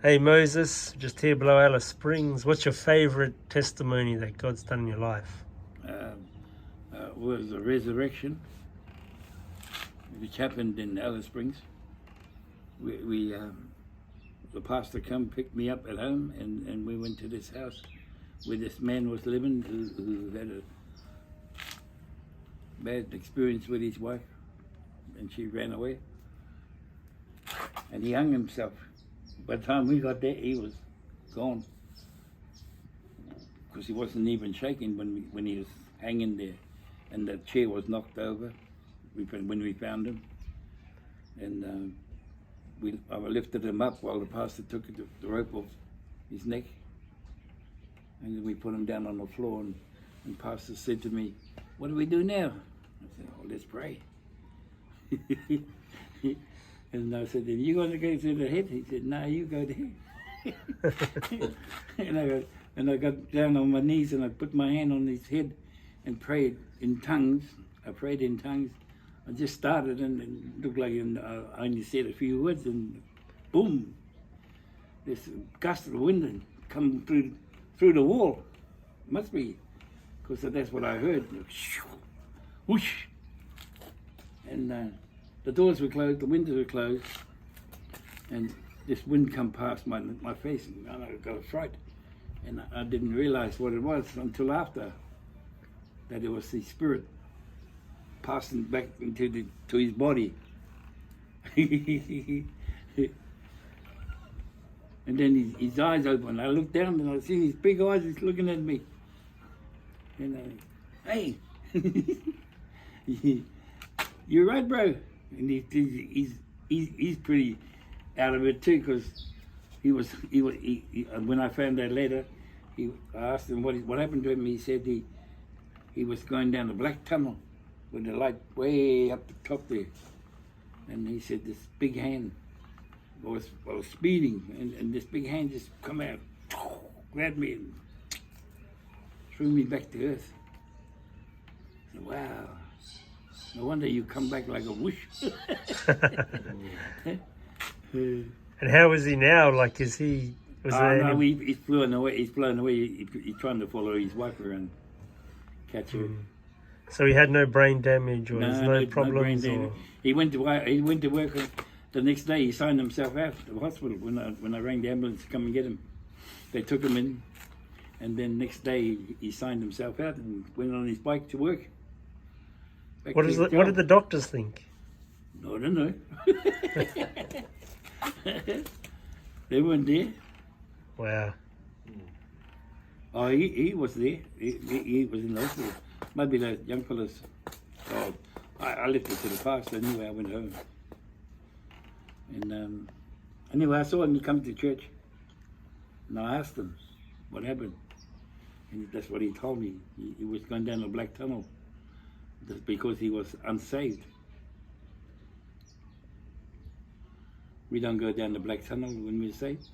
Hey Moses, just here below Alice Springs. What's your favourite testimony that God's done in your life? Was the resurrection, which happened in Alice Springs. The pastor come picked me up at home, and we went to this house where this man was living who had a bad experience with his wife, and she ran away, and he hung himself. By the time we got there, he was gone, because he wasn't even shaking when he was hanging there, and the chair was knocked over when we found him, and I lifted him up while the pastor took the rope off his neck, and then we put him down on the floor, and the pastor said to me, "What do we do now?" I said, "Oh, let's pray." And I said, "Are you going to go to the head?" He said, "No, you go there." and I got down on my knees and I put my hand on his head and prayed in tongues. I prayed in tongues. I just started, and it looked like I only said a few words, and boom, this gust of wind come through the wall. Must be, because that's what I heard. Whoosh! And the doors were closed, the windows were closed, and this wind come past my face, and I got a fright. And I didn't realize what it was until after, that it was the spirit passing back to his body. And then his eyes opened. I looked down and I see his big eyes. He's looking at me. And hey, you're right, bro. And he's pretty out of it too, because he when I found out later, I asked him what happened to him. He said he was going down the black tunnel with the light way up the top there, and he said this big hand was speeding, and this big hand just come out, grabbed me and threw me back to earth. I said, wow, no wonder you come back like a whoosh. And how is he now? Like, is he? No, he's flown away. He's flown away. He's trying to follow his wife around, catch her. So he had no brain damage, or no problems. No brain damage. He went to work. The next day, he signed himself out of the hospital when I rang the ambulance to come and get him. They took him in, and then next day he signed himself out and went on his bike to work. What did the doctors think? I don't know. They weren't there. Wow. Oh, he was there. He was in the hospital. Maybe the young fellas. Oh, I left it to the pastor anyway. I went home. And anyway, I saw him come to church. And I asked him what happened. And that's what he told me. He was going down the black tunnel. That's because he was unsaved. We don't go down the black tunnel when we're saved.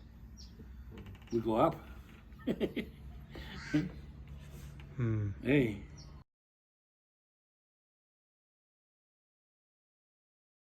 We go up. Hey.